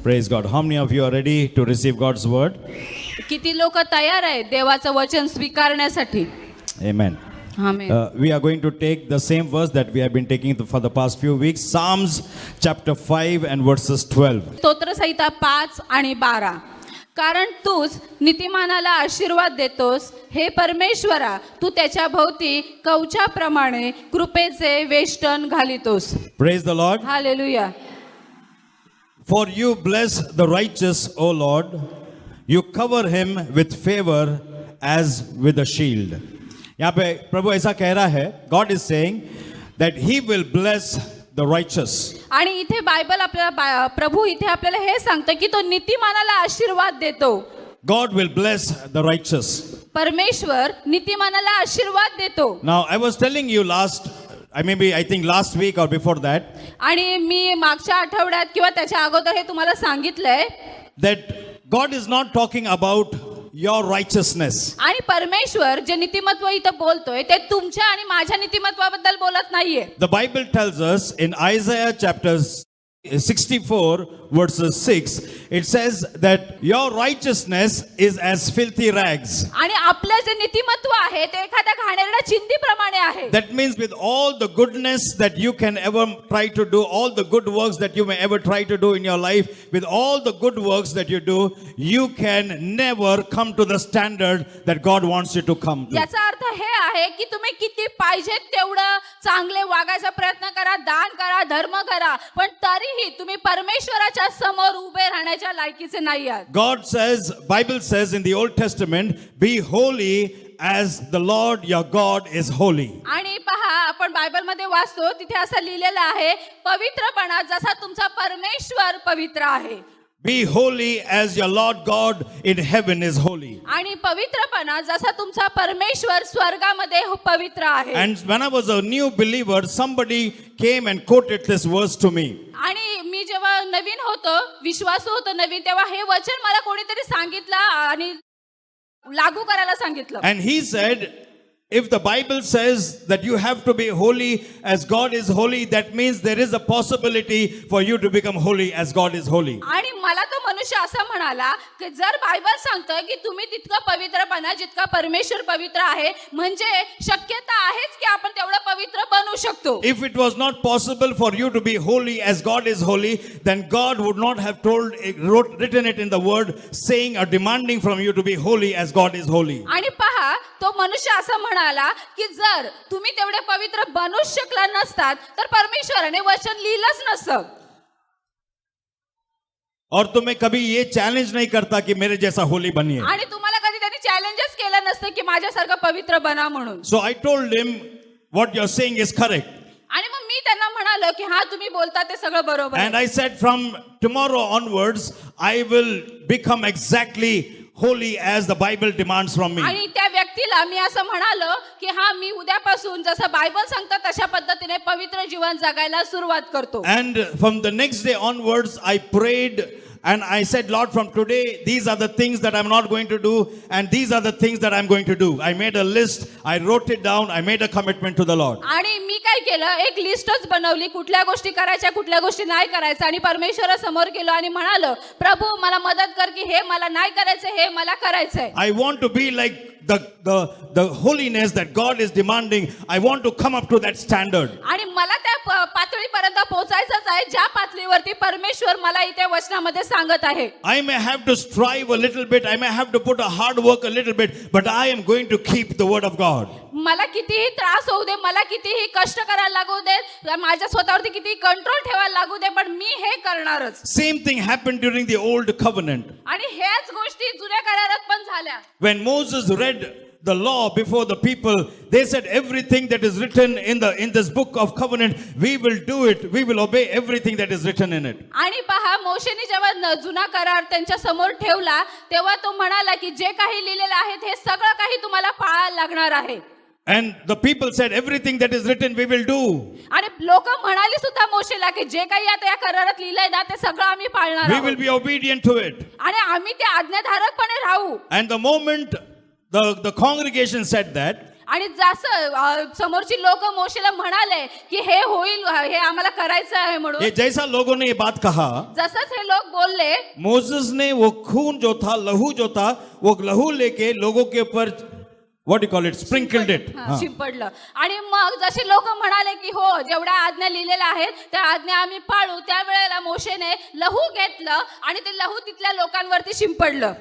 Praise God. How many of you are ready to receive God's word? किती लोक तयार आहेत देवाचं वचन स्वीकारण्यासाठी? Amen. Amen. We are going to take the same verse that we have been taking for the past few weeks. Psalms chapter 5 and verses 12. स्तोत्रसंहिता 5 आणि 12. कारण तूच नीतिमानाला आशीर्वाद देतोस, हे परमेश्वरा, तू त्याच्या भोवती कवचाप्रमाणे कृपेचे वेष्टन घालितोस. Praise the Lord. Hallelujah. For you bless the righteous, O Lord. You cover him with favor as with a shield. यहाँ पे प्रभु ऐसा कह रहा है, God is saying that he will bless the righteous. आणि इथे बायबल आपल्याला प्रभू इथे आपल्याला हे सांगतं की तो नीतिमानाला आशीर्वाद देतो. God will bless the righteous. परमेश्वर नीतिमानाला आशीर्वाद देतो. Now I was telling you I think last week or before that, आणि मी मागच्या आठवड्यात किंवा त्याच्या अगोदर हे तुम्हाला सांगितलंय that God is not talking about your righteousness. आणि परमेश्वर जे नीतिमत्व इथं बोलतोय ते तुमच्या आणि माझ्या नीतिमत्वाबद्दल बोलत नाहीये. The Bible tells us in Isaiah chapter 64 verses 6, it says that your righteousness is as filthy rags. आणि आपलं जे नीतिमत्व आहे ते एखाद्या घाणेरड्या चिंधीप्रमाणे आहे. That means with all the goodness that you can ever try to do, all the good works that you may ever try to do in your life, with all the good works that you do, you can never come to the standard that God wants you to come to. याचा अर्थ हे आहे की तुम्ही किती पाहिजे तेवढं चांगले वागायचा प्रयत्न करा, दान करा, धर्म करा, पण तरीही तुम्ही परमेश्वराच्या समोर उभे राहण्याच्या लायकीचे नाही आहात. Bible says in the Old Testament, be holy as the Lord your God is holy. आणि पहा आपण बायबलमध्ये वाचतो तिथे असं लिहिलेलं आहे, पवित्रपणा जसा तुमचा परमेश्वर पवित्र आहे. Be holy as your Lord God in heaven is holy. आणि पवित्रपणा जसा तुमचा परमेश्वर स्वर्गामध्ये पवित्र आहे. And when I was a new believer, somebody came and quoted this verse to me. आणि मी जेव्हा नवीन होतो, विश्वासू होतो नवीन, तेव्हा हे वचन मला कोणीतरी सांगितलं आणि लागू करायला सांगितलं. And he said, if the Bible says that you have to be holy as God is holy, that means there is a possibility for you to become holy as God is holy. आणि मला तो मनुष्य असं म्हणाला की जर Bible सांगतं की तुम्ही तितकं पवित्रपणा जितका परमेश्वर पवित्र आहे, म्हणजे शक्यता आहेच की आपण तेवढं पवित्र बनू शकतो. If it was not possible for you to be holy as God is holy, then God would not have written it in the word, saying or demanding from you to be holy as God is holy. आणि पहा तो मनुष्य असं म्हणाला की जर तुम्ही तेवढे पवित्र बनूच शकला नसतात तर परमेश्वराने वचन लिहिलंच नसतं. और तुम्हें कभी ये चैलेंज नहीं करता कि मेरे जैसा होली बनिए. आणि तुम्हाला कधी त्यांनी चॅलेंजच केलं नसतं की माझ्यासारखं पवित्र बना म्हणून. So I told him what you're saying is correct. आणि मग मी त्यांना म्हणालो की हा तुम्ही बोलता ते सगळं बरोबर आहे. And I said from tomorrow onwards I will become exactly holy as the Bible demands from me. आणि त्या व्यक्तीला मी असं म्हणालो की हा मी उद्यापासून जसं बायबल सांगतं तशा पद्धतीने पवित्र जीवन जगायला सुरुवात करतो. And from the next day onwards I prayed and I said, Lord, from today these are the things that I'm not going to do and these are the things that I'm going to do. I made a list, I wrote it down, I made a commitment to the Lord. आणि मी काय केलं, एक लिस्टच बनवली, कुठल्या गोष्टी करायच्या कुठल्या गोष्टी नाही करायच्या, आणि परमेश्वरासमोर गेलो आणि म्हणालो, प्रभू मला मदत कर की हे मला नाही करायचं, हे मला करायचंय. I want to be like the holiness that God is demanding. I want to come up to that standard. आणि मला त्या पातळीपर्यंत पोहोचायचंच आहे ज्या पातळीवरती परमेश्वर मला इथे वचनामध्ये सांगत आहे. I may have to strive a little bit, I may have to put a hard work a little bit, but I am going to keep the word of God. मला कितीही त्रास होऊ दे, मला कितीही कष्ट करायला लागू दे, माझ्या स्वतःवरती कितीही कंट्रोल ठेवायला लागू दे, पण मी हे करणारच. Same thing happened during the old covenant. आणि ह्याच गोष्टी जुन्या करारात पण झाल्या. When Moses read the law before the people, they said everything that is written in this book of covenant, we will do it, we will obey everything that is written in it. आणि पहा मोशेने जेव्हा जुना करार त्यांच्या समोर ठेवला तेव्हा तो म्हणाला की जे काही लिहिलेलं आहे हे सगळं काही तुम्हाला पाळायला लागणार आहे. And the people said everything that is written we will do. आणि लोक म्हणाली सुद्धा मोशेला की जे काही आता या करारात लिहिलंय ना ते सगळं आम्ही पाळणार We आहोत. will be obedient to it. आणि आम्ही ते आज्ञाधारकपणे राहू. And the moment the congregation said that, आणि जसं समोरची लोक मोशेला म्हणाले की हे होईल, हे आम्हाला करायचं आहे म्हणून, ये जैसा लोगों ने ये बात कहा, जसंच हे लोक बोलले, मोसेस ने वो खून जो था, लहू जो था, वो लहू लेके लोगों के ऊपर what you call it, sprinkled it. शिंपडलं. आणि मग जसे लोक म्हणाले की हो जेवढ्या आज्ञा लिहिलेल्या आहेत त्या आज्ञा आम्ही पाळू, त्यावेळेला मोशेने लहू घेतलं आणि ते लहू तिथल्या लोकांवरती शिंपडलं.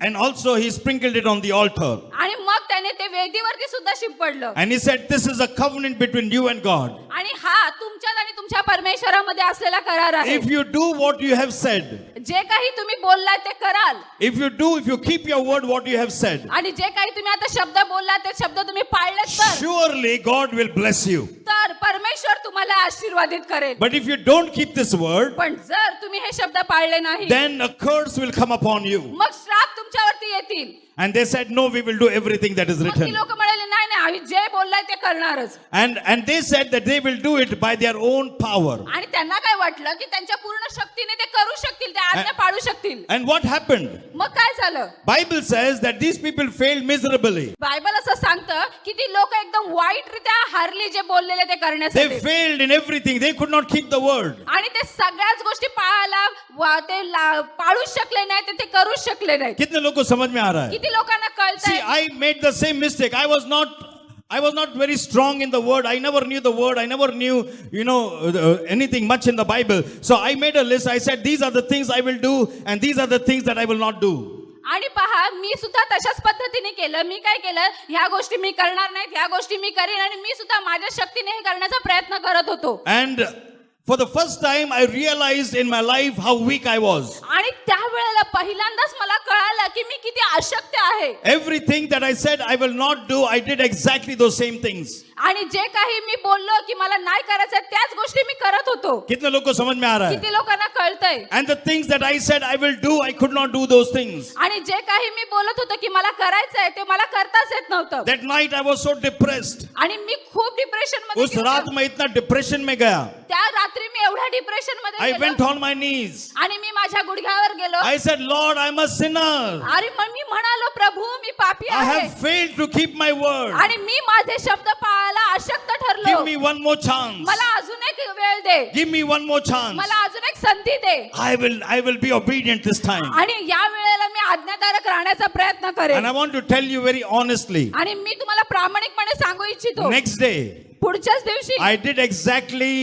And also he sprinkled it on the altar. आणि मग त्याने ते वेदीवरती सुद्धा शिंपडलं. And he said, this is a covenant between you and God. आणि हा तुमच्यात आणि तुमच्या परमेश्वरामध्ये असलेला करार आहे. If you do what you have said, जे काही तुम्ही बोललात ते कराल, if you keep your word what you have said, आणि जे काही तुम्ही आता शब्द बोललात ते शब्द तुम्ही पाळलेत तर surely God will bless you. तर परमेश्वर तुम्हाला आशीर्वादित करेल. But if you don't keep this word, पण जर तुम्ही हे शब्द पाळले नाही, then a curse will come upon you. मग श्राप तुमच्यावरती येतील. And they said, no, we will do everything that is मग ती written. लोक म्हणाले नाही नाही आम्ही जे बोललाय ते करणारच. And they said that they will do it by their own power. आणि त्यांना काय वाटलं की त्यांच्या पूर्ण शक्तीने ते करू शकतील, ते आज्ञा पाळू शकतील. And what happened? मग काय झालं? Bible says that these people failed miserably. Bible असं सांगतं की ती लोक एकदम वाईटरित्या हारली जे बोललेले ते They करण्यासाठी. failed in everything. They could not keep the word. आणि ते सगळ्याच गोष्टी पाळायला ते पाळूच शकले नाही, ते करूच शकले नाही. कितने लोगों को समझ में आ रहा है? किती लोकांना See, कळतंय? I made the same mistake. I was not very strong in the word. I never knew the word. I never knew, anything much in the Bible. So I made a list. I said, these are the things I will do and these are the things that I will not do. आणि पहा मी सुद्धा तशाच पद्धतीने केलं. मी काय केलं, ह्या गोष्टी मी करणार नाहीत, ह्या गोष्टी मी करीन, आणि मी सुद्धा माझ्या शक्तीने हे करण्याचा प्रयत्न करत होतो. And for the first time I realized in my life how weak I was. आणि त्यावेळेला पहिल्यांदाच मला कळालं की मी किती अशक्त आहे. Everything that I said I will not do, I did exactly those same things. आणि जे काही मी बोललो की मला नाही करायचं त्याच गोष्टी मी करत होतो. कितने लोगों को समझ में आ रहा है? किती लोकांना कळतंय? And the things that I said I will do, I could not do those things. आणि जे काही मी बोलत होतो की मला करायचंय ते मला करताच येत नव्हतं. That night I was so depressed. आणि मी खूप डिप्रेशन मध्ये उस रात गेलो. मैं इतना डिप्रेशन में गया. त्या रात्री मी एवढ्या डिप्रेशन मध्ये I गेलो. went on my knees. आणि मी माझ्या गुडघ्यावर गेलो. I said, Lord, I'm a sinner. आणि मग मी म्हणालो प्रभू मी पापी I आहे have failed to keep my word. आणि मी माझे शब्द पाळायला अशक्त ठरलो. Give me one more chance. मला अजून एक वेळ दे. Give me one more chance. मला अजून एक संधी दे. I will be obedient this time. आणि या वेळेला मी आज्ञाधारक राहण्याचा प्रयत्न And करेन. I want to tell you very honestly. आणि मी तुम्हाला प्रामाणिकपणे सांगू इच्छितो, Next day, पुढच्याच दिवशी I did exactly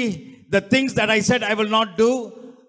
the things that I said I will not do,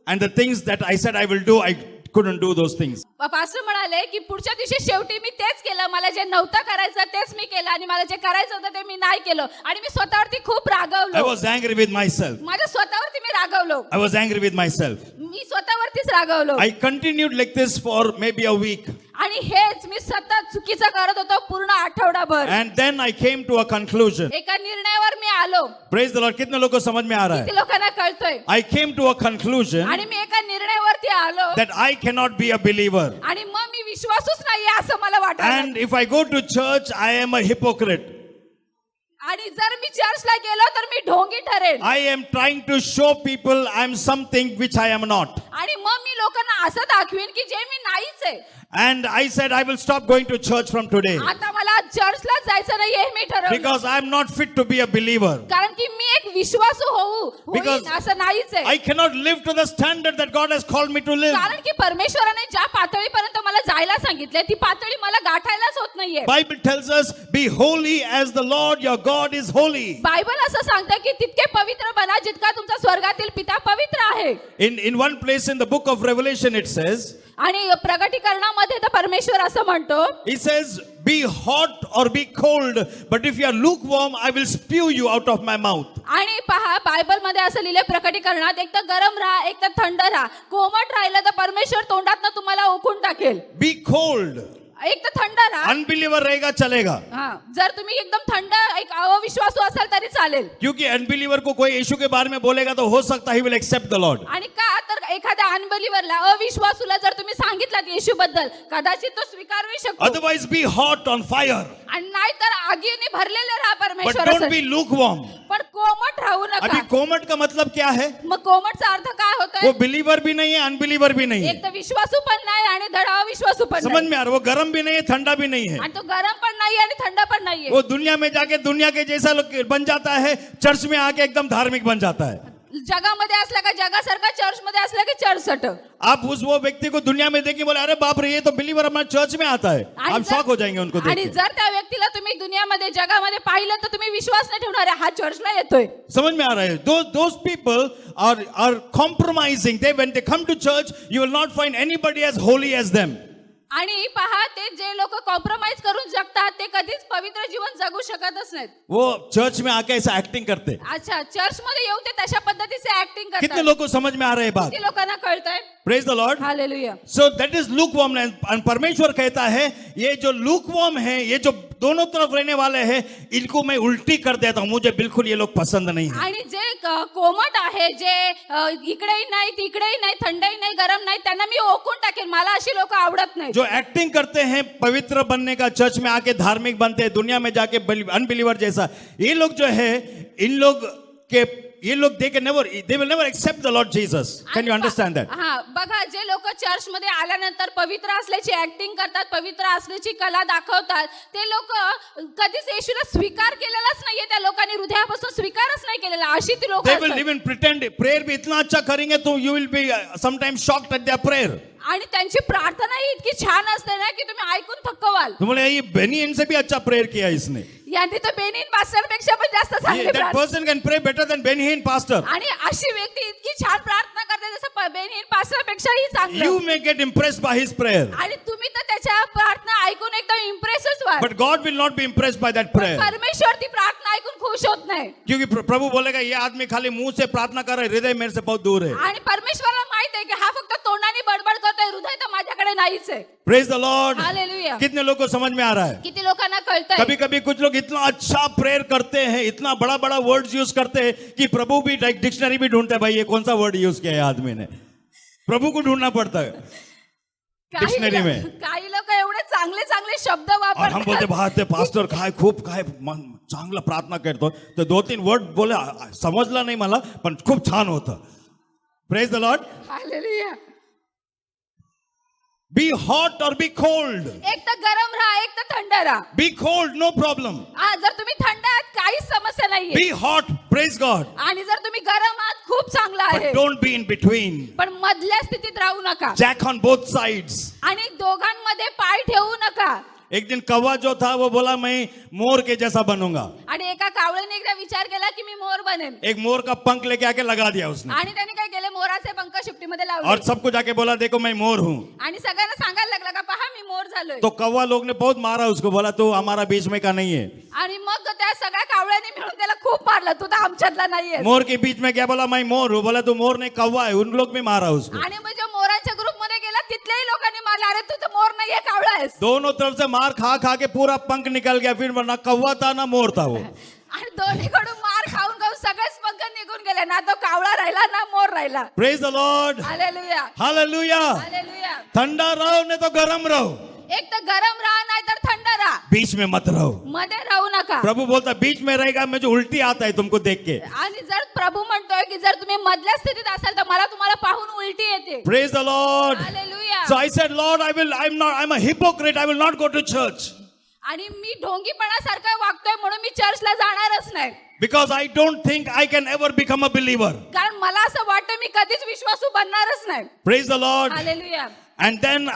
and the things that I said I will do, I couldn't do those things. Pastor म्हणाले की पुढच्या दिवशी शेवटी मी तेच केलं. मला जे नव्हतं करायचं तेच मी केलं आणि मला जे करायचं होतं ते मी नाही केलं. आणि मी स्वतःवरती खूप I रागावलो. was angry with myself. माझ्या स्वतःवरती मी रागावलो. I was angry with myself. मी स्वतःवरतीच रागावलो. I continued like this for maybe a week. आणि हेच मी सतत चुकीचं करत होतो पूर्ण आठवडाभर. And then I came to a conclusion. एका निर्णयावर मी आलो. Praise the Lord. कितने लोगों को समझ में आ रहा किती है? लोकांना कळतोय? I came to a conclusion आणि मी एका निर्णयावरती आलो. that I cannot be a believer. आणि मग मी विश्वासूच नाहीये असं मला वाटायला. And if I go to church, I am a hypocrite. आणि जर मी चर्चला गेलो तर मी ढोंगी ठरेल. I am trying to show people I am something which I am not. आणि मग मी लोकांना असं दाखवीन की जे मी नाहीच आहे. And I said I will stop going to church from today आता मला चर्चला जायचं नाही हे मी ठरवलं. because I am not fit to be a believer. कारण की मी एक विश्वासू Because होईन असं नाहीच आहे. I cannot live to the standard that God has called me to live. कारण की परमेश्वराने ज्या पातळीपर्यंत मला जायला सांगितले ती पातळी मला गाठायलाच होत नाहीये. Bible tells us, be holy as the Lord your God is holy. Bible असं सांगतं की तितके पवित्र बना जितका तुमचा स्वर्गातील पिता पवित्र आहे. In one place in the book of Revelation it says, आणि प्रकटीकरणामध्ये तर परमेश्वर असं म्हणतो, he says, be hot or be cold, but if you are lukewarm, I will spew you out of my mouth. आणि पहा बायबल मध्ये असं लिहिलंय प्रकटीकरणात, एक तर गरम राहा एक तर थंड राहा. कोमट राहिलं तर परमेश्वर तोंडातनं तुम्हाला ओकून टाकेल. Be cold. एक तर थंड राहा. Unbeliever रहेगा चलेगा. हा, जर तुम्ही एकदम थंड एक अविश्वासू असाल तरी चालेल. क्योंकि अनबिलीवर को कोई यीशु के बारे में बोलेगा तो हो सकता है he will accept the Lord. आणि का तर एखाद्या अनबिलीवरला अविश्वासूला जर तुम्ही सांगितलं येशू बद्दल कदाचित तो स्वीकारू शकतो. Otherwise be hot on fire. आणि नाहीतर आगीने भरलेले राहा But don't परमेश्वरासाठी. be lukewarm. पण कोमट राहू अभी नका. कोमट का मतलब क्या है? मग कोमटचा अर्थ काय वो होतोय? बिलीवर भी नहीं है, अनबिलीवर भी नहीं एक है. तर विश्वासू पण नाही आणि धड अविश्वासू पण समझ नाही. में आ रहा है? वो गर्म गर्म भी नहीं है, ठंडा भी नहीं है. आणि तो गरम पण नाहीये आणि थंड पण नाहीये. वो दुनिया में जाके दुनिया के जैसा लोग बन जाता है, चर्च में आके एकदम धार्मिक बन जाता है. जगामध्ये असला का जगासारखा, चर्च मध्ये असला की चर्चसट. आप वो व्यक्ति को दुनिया में देखिए, बोले अरे बाप रे ये तो बिलीवर हमारे चर्च में आता है, आप शॉक हो जाएंगे उनको देख आणि के. जर त्या व्यक्तीला तुम्ही दुनियामध्ये जगामध्ये पाहिलं तर तुम्ही विश्वास नाही ठेवणार हा चर्चला येतोय. समझ में आ रहा है? those people are compromising. When they come to church, you will not find anybody as holy as them. आणि पहा ते जे लोक कॉम्प्रोमाइज करून जगतात ते कधीच पवित्र जीवन जगू शकतच नाहीत. वो चर्च में आके ऐसा एक्टिंग करते हैं. अच्छा, चर्च मध्ये येऊन ते तशा पद्धतीचे ऍक्टिंग कितने करतात. लोगों को समझ में आ रहा है बात? किती लोकांना कळतंय? Praise the Lord. Hallelujah. So that is lukewarmness. And परमेश्वर कहता है ये जो lukewarm है, ये जो दोनों तरफ रहने वाले हैं, इनको मैं उल्टी कर देता हूं. मुझे बिल्कुल ये लोग पसंद नहीं है. आणि जे कोमट आहे, जे इकडेही नाही तिकडेही नाही, थंडही नाही गरम नाही, त्यांना मी ओकून टाकेन. मला अशी लोक आवडत नाही. जो एक्टिंग करते हैं पवित्र बनने का, चर्च में आके धार्मिक बनते हैं, दुनिया में जाके अनबिलीवर जैसा, ये लोग जो है, इन लोग के ये लोग they will never accept the Lord Jesus. Can you understand that? हा, बघा जे लोक चर्च मध्ये आल्यानंतर पवित्र असल्याची ऍक्टिंग करतात, पवित्र असल्याची कला दाखवतात, ते लोक कधीच येशूला स्वीकार केलेलाच नाहीये. त्या लोकांनी हृदयापासून स्वीकारच नाही केलेला. अशी ती लोक They will even pretend prayer भी इतना अच्छा करेंगे तो you will be sometimes shocked at their prayer. आणि त्यांची प्रार्थना ही इतकी छान असते ना की तुम्ही ऐकून थक्क व्हाल. तुम्हारे ये बेनी इनसे भी अच्छा प्रेयर किया इसने. यांनी तर बेनिन पास्टर पेक्षा पण जास्त चांगली That प्रार्थना. person can pray better than Benny Hinn pastor. आणि अशी व्यक्ती इतकी छान प्रार्थना करते जसं बेनिन पास्टर पेक्षाही चांगलं. You may get impressed by his prayer, आणि तुम्ही तर त्याच्या प्रार्थना ऐकून एकदम इम्प्रेसच व्हाल. but God will not be impressed by that prayer. परमेश्वर ती प्रार्थना ऐकून खुश होत नाही. क्योंकि प्रभु बोलेगा ये आदमी खाली मुंह से प्रार्थना कर रहा है, हृदय मेरे से बहुत दूर है. आणि परमेश्वराला माहित आहे की हा फक्त तोंडाने बडबड करतोय, हृदय तर माझ्याकडे नाहीच आहे. Praise the Lord. हालेलुया. कितने लोगों को समझ में आ रहा है? किती लोकांना कळतंय? कभी कभी कुछ लोग इतना अच्छा प्रेयर करते हैं, इतना बड़ा बड़ा वर्ड्स यूज करते हैं कि प्रभु भी डिक्शनरी भी ढूंढते हैं, भाई ये कौन सा वर्ड यूज किया है आदमी ने. प्रभु को ढूंढना पड़ता है डिक्शनरी में. काही लोक एवढे चांगले चांगले शब्द और हम बोलते वापरतात. बात ते पास्टर काय खूप काय चांगलं प्रार्थना करतो, तर 2-3 वर्ड बोले समजला नाही मला, पण खूप छान होतं. Praise the Lord. Hallelujah. Be hot और बी कोल्ड. एक तर गरम राहा, एक तर थंड राहा. बी कोल्ड, नो प्रॉब्लेम. जर तुम्ही थंड आहात काहीच समस्या नाहीये. Be hot, praise God. आणि जर तुम्ही गरम आहात खूप चांगलं आहे. But don't be in between. पण मधल्या स्थितीत राहू नका. Jack on both sides. आणि दोघांमध्ये पाय ठेवू नका. एक दिन कौवा जो था वो बोला मैं मोर के जैसा बनूंगा. आणि एका कावळ्याने एकदा विचार केला की मी मोर बनेन. एक मोर का पंख लेके आके लगा दिया उसने, आणि त्याने काय केले, मोराचे पंख शिपटीमध्ये लावले. और सबको जाके बोला देखो मैं मोर हूँ. आणि सगळ्यांना सांगायला लागला का पहा मी मोर झालोय. तो कौवा लोग ने बहुत मारा उसको, बोला तू हमारा बीच में का नहीं है. आणि मग त्या सगळ्या कावळ्याने मिळून त्याला खूप मारलं, तू तर आमच्यातला नाहीये. मोर के बीच में क्या बोला, मैं मोर हूँ. बोला तू मोर नहीं कौवा है. उन लोग भी मारा उसको. आणि मग जो मोराच्या ग्रुप मध्ये गेला तिथल्याही लोकांनी मारला, अरे तू तर मोर नाहीये, कावळा आहेस. दोनों तरफ से मार खा खा के पूरा पंख निकल गया. फिर ना कौवा था ना मोर था वो. आणि दोन्हीकडून मार खाऊन खाऊन सगळेच पंख निघून गेले. ना तो कावळा राहिला ना मोर राहिला. Praise the Lord. Hallelujah. Hallelujah. Hallelujah. ठंडा रहो नहीं तो गरम रहो, एक तर गरम राहा नाही तर थंड राहा, बीच में मत रहो. मध्ये राहू नका. प्रभु बोलता बीच में रहेगा, मुझे उल्टी आता है तुमको देख के. आणि जर प्रभू म्हणतोय की जर तुम्ही मधल्या स्थितीत असाल तर मला तुम्हाला पाहून उलटी येते. Praise the Lord. Hallelujah. So I said, Lord, I'm a hypocrite. I will not go to church आणि मी ढोंगीपणासारखं वागतोय म्हणून मी चर्चला जाणारच नाही. because I don't think I can ever become a believer. कारण मला असं वाटतं मी कधीच विश्वासू बनणारच नाही. Praise the Lord. Hallelujah. And then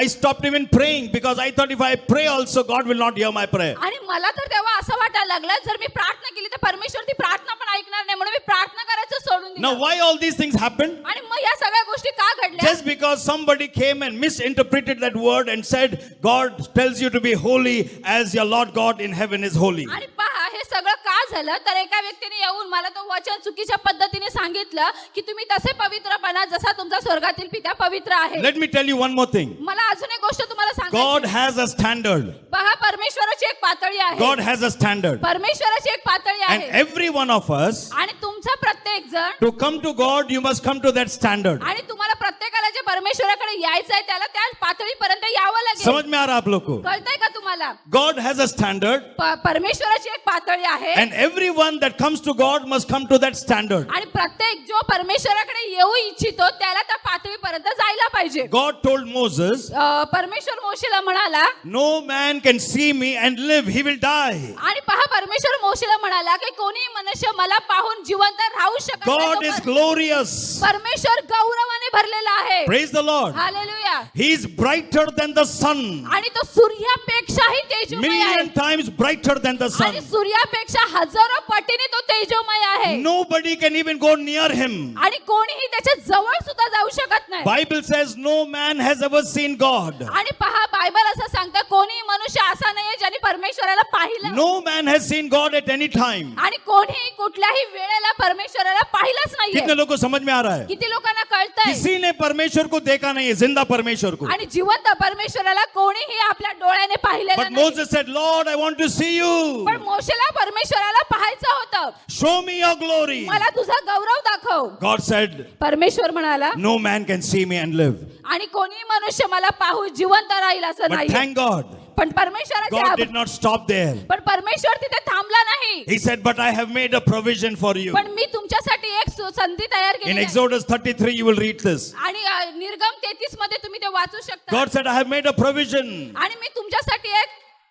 I stopped even praying because I thought if I pray also, God will not hear my prayer. आणि मला तर तेव्हा असं वाटायला लागलं जर मी प्रार्थना केली तर परमेश्वर ती प्रार्थना पण ऐकणार नाही, म्हणून मी प्रार्थना करायचं सोडून Now, दिलं. why all these things happened? आणि मग या सगळ्या गोष्टी का घडल्या? Just because somebody came and misinterpreted that word and said, God tells you to be holy as your Lord God in heaven is holy. आणि पहा हे सगळं का झालं तर एका व्यक्तीने येऊन मला तो वचन चुकीच्या पद्धतीने सांगितलं की तुम्ही तसे पवित्र बना जसा तुमचा स्वर्गातील पिता पवित्र आहे. Let me tell you one more thing. मला अजून एक गोष्ट तुम्हाला God सांगायची. has a standard. पहा परमेश्वराची एक पातळी आहे. God has a standard. परमेश्वराची एक पातळी And आहे. every one of us, आणि तुमचा प्रत्येक जण to come to God, you must come to that standard. आणि तुम्हाला प्रत्येकाला जे परमेश्वराकडे यायचं आहे त्याला त्या पातळीपर्यंत यावं लागेल. समझ में आ रहा आप लोग को? कळतंय का तुम्हाला? म्हणाला, God has a standard, परमेश्वराची एक पातळी आहे and everyone that comes to God must come to that standard. आणि प्रत्येक जो परमेश्वराकडे येऊ इच्छितो त्याला त्या पातळीपर्यंत जायला पाहिजे. God told Moses, परमेश्वर मोशेला म्हणाला, no man can see me and live, he will die. आणि पहा परमेश्वर मोशेला म्हणाला की कोणी मनुष्य मला पाहून जिवंत राहू शकत नाही. God is glorious. परमेश्वर गौरवाने भरलेला आहे. Praise the Lord. Hallelujah. He is brighter than the sun. आणि तो सूर्यापेक्षाही तेजोमय आहे. Million times brighter than the sun. आणि सूर्यापेक्षा हजारो पटीने तो तेजोमय आहे. Nobody can even go near him. आणि कोणीही त्याच्या जवळ सुद्धा जाऊ शकत नाही. Bible says no man has ever seen God. आणि पहा बायबल असं सांगतं कोणी मनुष्य असा नाहीये ज्याने परमेश्वराला पाहिलं. No man has seen God at any time. आणि कोणीही कुठल्याही वेळेला परमेश्वराला पाहिलंच नाहीये. कितने लोगों को समझ में आ रहा है? किती लोकांना कळतंय? किसी ने परमेश्वर को देखा नहीं है, जिंदा परमेश्वर को. आणि जिवंत परमेश्वराला कोणीही आपल्या डोळ्याने पाहिलेलं But नाही. Moses said, Lord, I want to see you. पण मोशेला परमेश्वराला पाहायचं होतं. Show me your glory. मला तुझा गौरव दाखव. God said, परमेश्वर म्हणाला, no man can see me and live. आणि कोणी मनुष्य मला पाहू जिवंत राहील असं But नाही. thank God, पण परमेश्वराचे God आभार. did not stop there. पण परमेश्वर तिथे थांबला नाही. He said, but I have made a provision for you. पण मी तुमच्यासाठी एक संधी तयार In केली आहे. Exodus 33, you will read this. आणि निर्गम 33 मध्ये तुम्ही ते वाचू शकता. God said, I have made a provision. आणि मी तुमच्यासाठी एक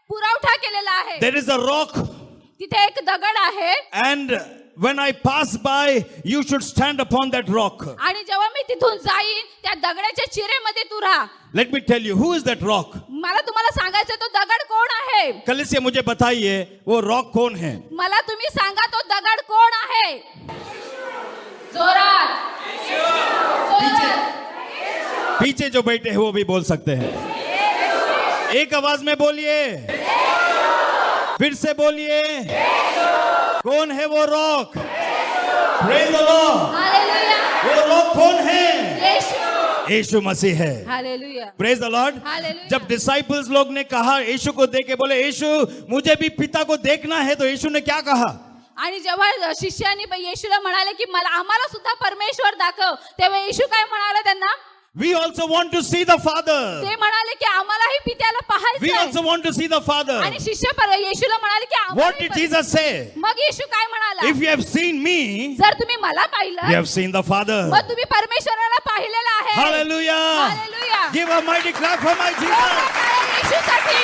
पुरवठा केलेला आहे. There is a rock, तिथे एक दगड आहे. and when I pass by, you should stand upon that rock. आणि जेव्हा मी तिथून जाईन त्या दगडाच्या चिरेमध्ये तू राहा. Let me tell you, who is that rock? मला तुम्हाला सांगायचं तो दगड कोण आहे. कलिसिया मुझे बताइए, वो rock कौन है? मला तुम्ही सांगा तो दगड कोण आहे. जोरात. जोरात. पीछे जो बैठे हैं वो भी बोल सकते हैं. एक आवाज में बोलिए, फिर से बोलिए, कौन है वो rock? Praise the Lord. Hallelujah. वो रॉक कौन है? येशू. यीशु मसीह है. Hallelujah. Praise the Lord. Hallelujah. जब डिसाइपल्स लोग ने कहा यीशु को देख के बोले यीशु मुझे भी पिता को देखना है, तो यीशु ने क्या कहा? आणि जेव्हा शिष्यानी येशूला म्हणाले की मला आम्हाला सुद्धा परमेश्वर दाखव, तेव्हा येशू काय म्हणाला त्यांना? We also want to see the Father. ते म्हणाले की आम्हालाही पित्याला We पाहायचं. also want to see the Father. आणि शिष्य येशूला म्हणाले की What did आम्हालाही Jesus say? मग येशू काय म्हणाला? If you have seen me, जर तुम्ही मला you पाहिलं have seen the Father. मग तुम्ही परमेश्वराला पाहिलेलं आहे. Hallelujah. Hallelujah. Give a mighty clap for my Jesus. येशूसाठी.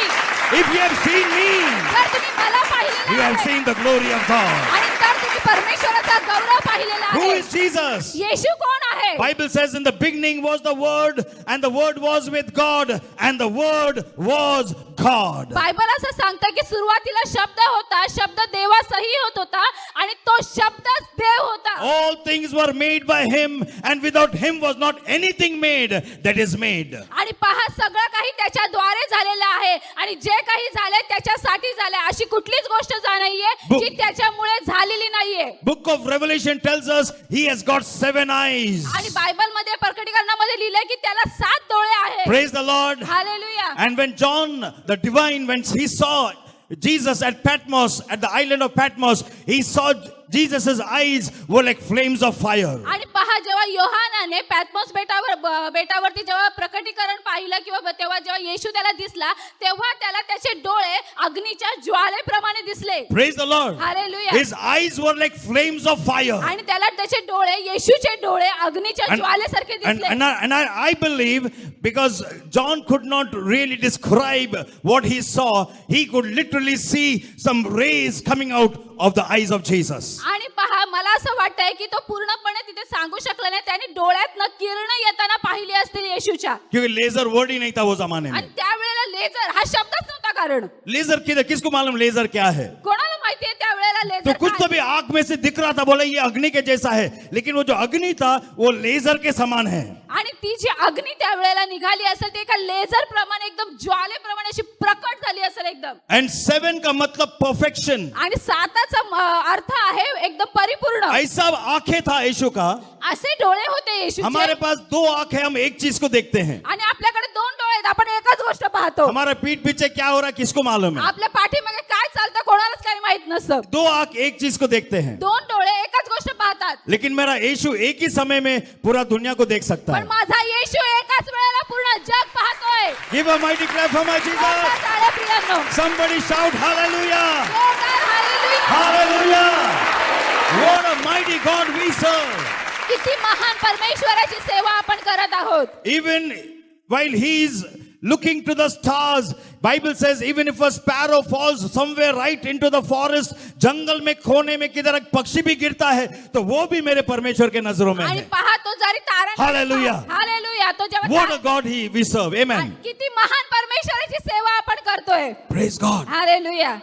If you have seen me, जर तुम्ही मला पाहिलेलं you have आहे seen the glory of God. आणि तर तुम्ही परमेश्वराचा गौरव पाहिलेला Who आहे. is Jesus? येशू कोण आहे? Bible says in the beginning was the Word, and the Word was with God, and the Word was God. Bible असं सांगतं की सुरुवातीला शब्द होता, शब्द देवासही होत होता आणि तो शब्दच देव होता. All things were made by Him, and without Him was not anything made that is made. आणि पहा सगळं काही त्याच्याद्वारे झालेलं आहे आणि जे काही झालंय त्याच्यासाठी झालंय. अशी कुठलीच गोष्ट नाहीये जी त्याच्यामुळे झालेली नाहीये. Book of Revelation tells us He has got 7 eyes. आणि बायबल मध्ये प्रकटीकरणामध्ये लिहिलंय की त्याला 7 डोळे आहेत. Praise the Lord. Hallelujah. And when John the divine, when he saw Jesus at Patmos, at the island of Patmos, he saw Jesus' eyes were like flames of fire. आणि पहा जेव्हा योहानाने पॅटमॉस बेटावरती जेव्हा प्रकटीकरण पाहिलं किंवा तेव्हा जेव्हा येशू त्याला दिसला तेव्हा त्याला त्याचे डोळे अग्नीच्या ज्वालेप्रमाणे दिसले. Praise the Lord. Hallelujah. His eyes were like flames of fire. आणि त्याला त्याचे डोळे येशूचे डोळे अग्नीच्या And, ज्वालेसारखे and, दिसले. and I believe because John could not really describe what he saw, he could literally see some rays coming out of the eyes of Jesus. आणि पहा मला असं वाटतंय की तो पूर्णपणे तिथे सांगू शकला नाही. त्याने डोळ्यातनं किरण येताना पाहिली असतील येशूच्या. क्योंकि लेजर वर्ड ही नहीं था वो जमाने में. आणि त्यावेळेला लेझर हा शब्दच नव्हता. कारण लेजर किसको मालूम लेजर क्या है? कोणाला माहितीये त्यावेळेला तो लेझर कुछ तो भी आंख में से दिख रहा था, बोला ये अग्नि के जैसा है, लेकिन वो जो अग्नि था वो लेजर के समान है. आणि ती जी अग्नी त्यावेळेला निघाली असेल ते एका लेझर प्रमाणे एकदम ज्वालेप्रमाणे अशी प्रकट झाली असेल एकदम. And 7 का मतलब परफेक्शन. आणि 7चा अर्थ आहे एकदम परिपूर्ण. ऐसा आंखें था यीशु का. असे डोळे होते येशूचे. हमारे पास 2 आंखें, हम एक चीज को देखते हैं. आणि आपल्याकडे 2 डोळे आहेत, आपण एकच गोष्ट पाहतो. हमारा पीठ पीछे क्या हो रहा है किसको मालूम है? आपल्या पाठीमागे काय चालतं कोणालाच काही माहित नसतं. 2 आंख एक चीज को देखते हैं. 2 डोळे एकच गोष्ट पाहतात. आहात, लेकिन मेरा यीशु एक ही समय में पूरा दुनिया को देख सकता पण है. माझा येशू एकाच वेळेला पूर्ण जग पाहतोय. Give a mighty clap for my Jesus. जोरदार टाळ्या प्रियांनो. Somebody shout hallelujah. जोरदार hallelujah. Hallelujah. What a mighty God we serve. किती महान परमेश्वराची सेवा आपण करत आहोत. Even while he is looking to the stars, Bible says even if a sparrow falls somewhere right into the forest, जंगल में कोने में किधर एक पक्षी भी गिरता है तो वो भी मेरे परमेश्वर के नजरों में आणि है. पहा तो जरी तारा Hallelujah. हालेलुया तो जेव्हा What a God we serve. Amen. किती महान परमेश्वराची सेवा आपण करतोय. Praise God. हालेलुया.